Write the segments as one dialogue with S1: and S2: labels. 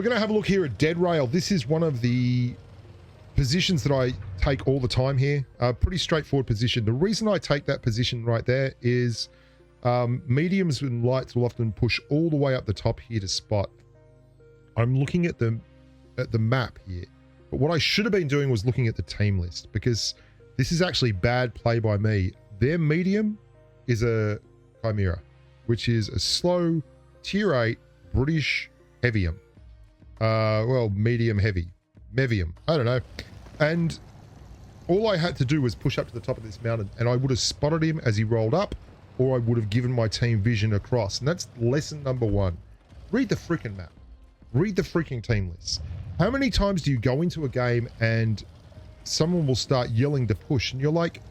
S1: going to have a look here at dead rail. This is one of the positions that I take all the time here. Pretty straightforward position. The reason I take that position right there is mediums and lights will often push all the way up the top here to spot. I'm looking at the map here, but what I should have been doing was looking at the team list, because this is actually bad play by me. Their medium is a Chimera, which is a slow tier 8 British heavium. Well, medium heavy. Mevium. I don't know. And all I had to do was push up to the top of this mountain, and I would have spotted him as he rolled up, or I would have given my team vision across. And that's lesson number 1. Read the freaking map. Read the freaking team list. How many times do you go into a game and someone will start yelling to push, and you're like,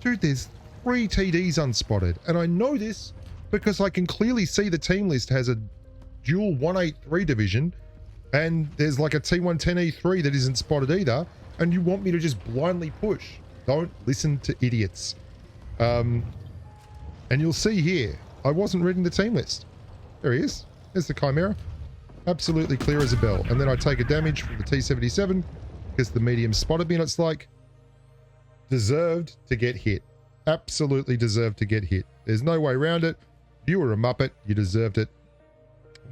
S1: dude, there's 3 TDs unspotted. And I know this because I can clearly see the team list has a dual 183 division, and there's like a T110E3 that isn't spotted either, and you want me to just blindly push. Don't listen to idiots. And you'll see here, I wasn't reading the team list. There he is. There's the Chimera. Absolutely clear as a bell. And then I take a damage from the T77 because the medium spotted me, and it's like, deserved to get hit. Absolutely deserved to get hit. There's no way around it. You were a Muppet. You deserved it.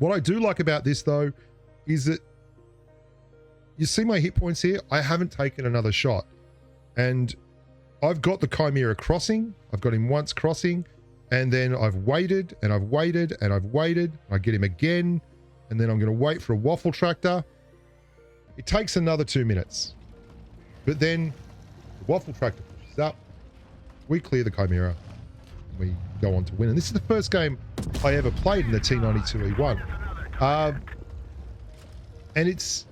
S1: What I do like about this, though, is that you see my hit points here. I haven't taken another shot, and I've got the Chimera crossing. I've got him once crossing, and then I've waited and I've waited and I've waited. I get him again, and then I'm going to wait for a waffle tractor. It takes another 2 minutes, but then the waffle tractor pushes up. We clear the Chimera, and we go on to win. And this is the first game I ever played in the T92E1. And it's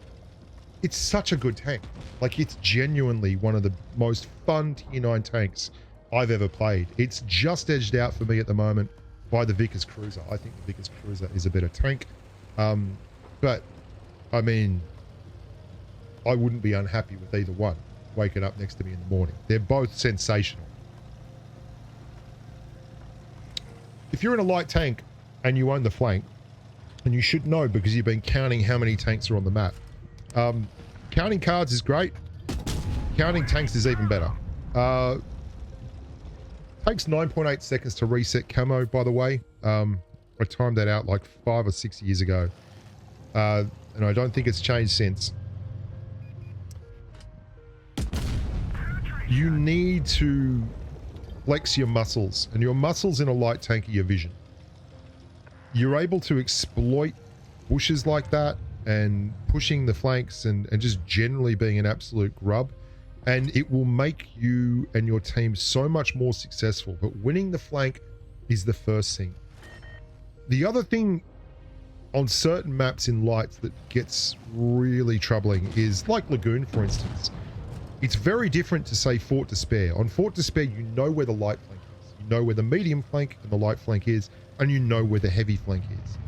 S1: such a good tank. Like, it's genuinely one of the most fun Tier 9 tanks I've ever played. It's just edged out for me at the moment by the Vickers Cruiser. I think the Vickers Cruiser is a better tank. But, I mean, I wouldn't be unhappy with either one waking up next to me in the morning. They're both sensational. If you're in a light tank and you own the flank, and you should know because you've been counting how many tanks are on the map. Counting cards is great. Counting tanks is even better. Takes 9.8 seconds to reset camo, by the way. I timed that out like 5 or 6 years ago. And I don't think it's changed since. You need to flex your muscles, and your muscles in a light tank are your vision. You're able to exploit bushes like that and pushing the flanks and just generally being an absolute grub, and it will make you and your team so much more successful. But winning the flank is the first thing. The other thing on certain maps in lights that gets really troubling is like Lagoon, for instance. It's very different to, say, Fort Despair. On Fort Despair, you know where the light flank is. You know where the medium flank and the light flank is, and you know where the heavy flank is.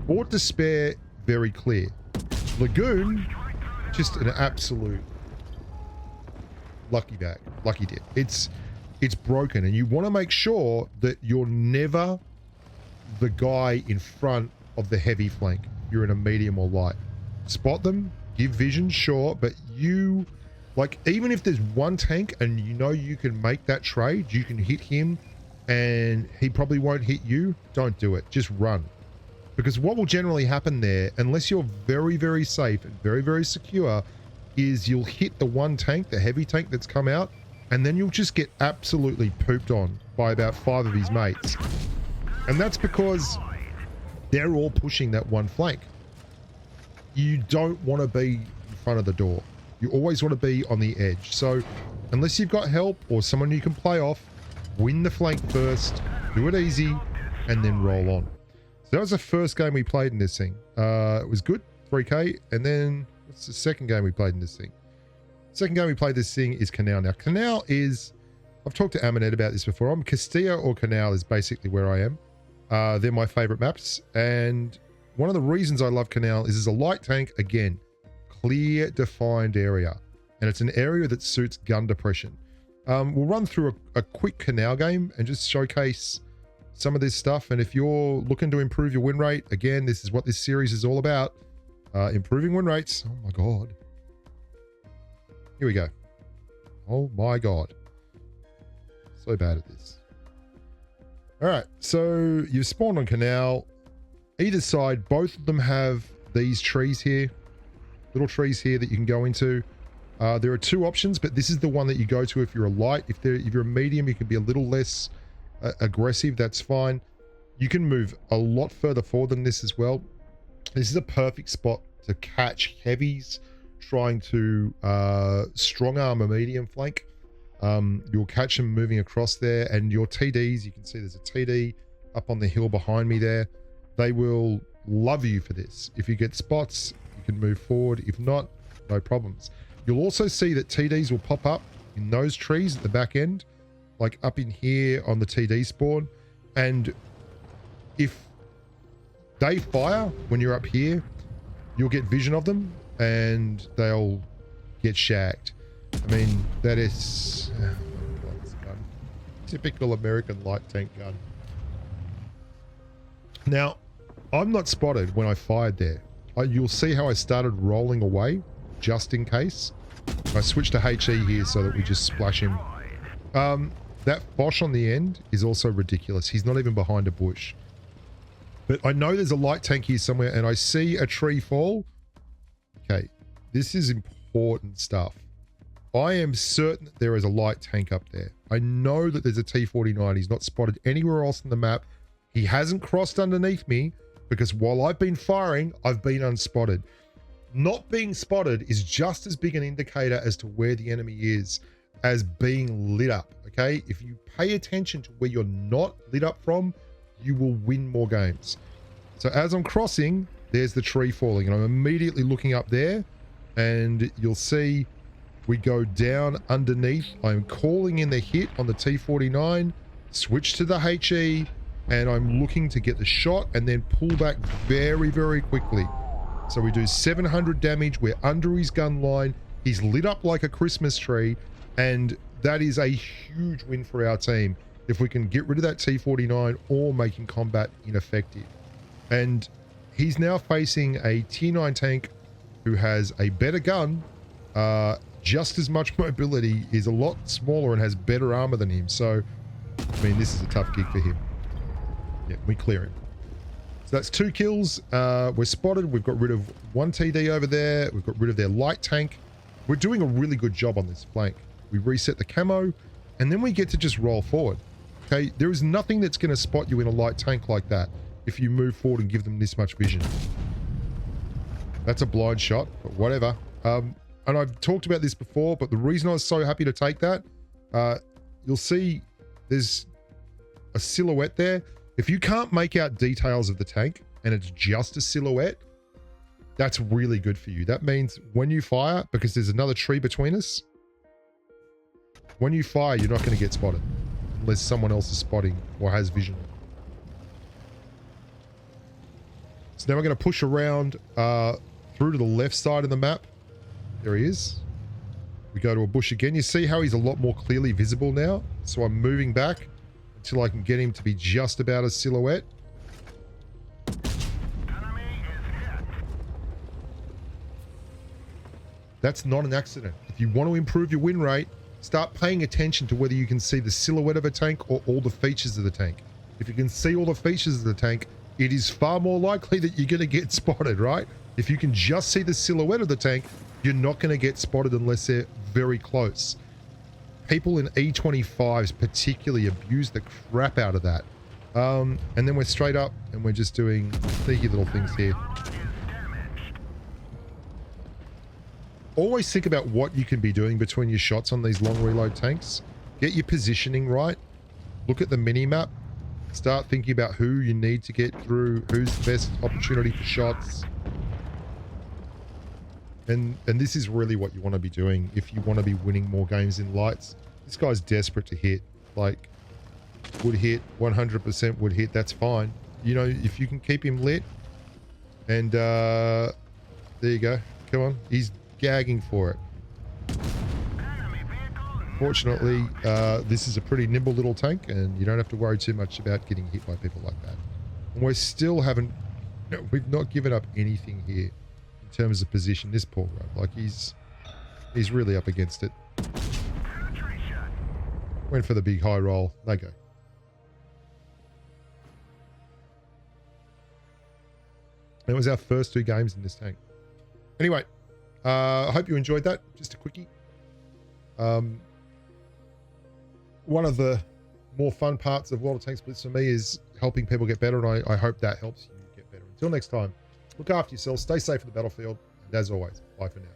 S1: Fort Despair, very clear. Lagoon, just an absolute lucky bag, lucky dip. It's broken, and you want to make sure that you're never the guy in front of the heavy flank. You're in a medium or light. Spot them, give vision, sure, but you, like, even if there's one tank and you know you can make that trade, you can hit him and he probably won't hit you, don't do it. Just run. Because what will generally happen there, unless you're very, very safe and very, very secure, is you'll hit the one tank, the heavy tank that's come out, and then you'll just get absolutely pooped on by about 5 of his mates. And that's because they're all pushing that one flank. You don't want to be in front of the door. You always want to be on the edge. So unless you've got help or someone you can play off, win the flank first, do it easy, and then roll on. So that was the first game we played in this thing. It was good, 3K. And then what's the second game we played in this thing? Second game we played this thing is Canal. Now, Canal is, I've talked to Amanet about this before. Castilla or Canal is basically where I am. They're my favorite maps. And one of the reasons I love Canal is as a light tank, again, clear, defined area. And it's an area that suits gun depression. We'll run through a quick Canal game and just showcase some of this stuff. And if you're looking to improve your win rate, again, this is what this series is all about. Improving win rates. Oh my God. Here we go. Oh my God. So bad at this. All right. So you've spawned on canal. Either side, both of them have these trees here. Little trees here that you can go into. There are two options, but this is the one that you go to if you're a light. If you're a medium, you can be a little less aggressive. That's fine. You can move a lot further forward than this as well. This is a perfect spot to catch heavies trying to strong arm a medium flank. You'll catch them moving across there, and your TDs, you can see there's a TD up on the hill behind me there. They will love you for this. If you get spots, you can move forward. If not, no problems. You'll also see that TDs will pop up in those trees at the back end, like up in here on the TD spawn. And if they fire when you're up here, you'll get vision of them and they'll get shagged. I mean, that is typical American light tank gun. Now, I'm not spotted when I fired there. You'll see how I started rolling away just in case. I switched to HE here so that we just splash him. That Bosch on the end is also ridiculous. He's not even behind a bush. But I know there's a light tank here somewhere and I see a tree fall. Okay, this is important stuff. I am certain that there is a light tank up there. I know that there's a T-49. He's not spotted anywhere else on the map. He hasn't crossed underneath me because while I've been firing, I've been unspotted. Not being spotted is just as big an indicator as to where the enemy is as being lit up, okay? If you pay attention to where you're not lit up from, you will win more games. So as I'm crossing, there's the tree falling, and I'm immediately looking up there, and you'll see we go down underneath. I'm calling in the hit on the T-49, switch to the HE, and I'm looking to get the shot and then pull back very, very quickly. So we do 700 damage. We're under his gun line. He's lit up like a Christmas tree, and that is a huge win for our team if we can get rid of that T-49 or making combat ineffective. And he's now facing a Tier 9 tank who has a better gun, just as much mobility, is a lot smaller and has better armor than him. So, I mean, this is a tough gig for him. Yeah, we clear him. So that's 2 kills. We're spotted. We've got rid of 1 TD over there. We've got rid of their light tank. We're doing a really good job on this flank. We reset the camo, and then we get to just roll forward. Okay, there is nothing that's going to spot you in a light tank like that if you move forward and give them this much vision. That's a blind shot, but whatever. And I've talked about this before, but the reason I was so happy to take that, you'll see there's a silhouette there. If you can't make out details of the tank and it's just a silhouette, that's really good for you. That means when you fire, because there's another tree between us, when you fire, you're not going to get spotted unless someone else is spotting or has vision. So now we're going to push around through to the left side of the map. There he is. We go to a bush again. You see how he's a lot more clearly visible now? So I'm moving back until I can get him to be just about a silhouette. That's not an accident. If you want to improve your win rate, start paying attention to whether you can see the silhouette of a tank or all the features of the tank. If you can see all the features of the tank, it is far more likely that you're going to get spotted, right? If you can just see the silhouette of the tank, you're not going to get spotted unless they're very close. People in E25s particularly abuse the crap out of that. And then we're straight up and we're just doing sneaky little things here. Always think about what you can be doing between your shots on these long reload tanks. Get your positioning right. Look at the mini-map. Start thinking about who you need to get through, who's the best opportunity for shots. And this is really what you want to be doing if you want to be winning more games in lights. This guy's desperate to hit. Like, would hit, 100% would hit, that's fine. You know, if you can keep him lit. And there you go. Come on. He's gagging for it. Fortunately, this is a pretty nimble little tank and you don't have to worry too much about getting hit by people like that. And we're still we've not given up anything here. in terms of position. This poor rogue, like he's really up against it. Went for the big high roll. They go. It was our first 2 games in this tank. Anyway, I hope you enjoyed that. Just a quickie. One of the more fun parts of World of Tanks Blitz for me is helping people get better, and I hope that helps you get better. Until next time, look after yourselves, stay safe in the battlefield, and as always, bye for now.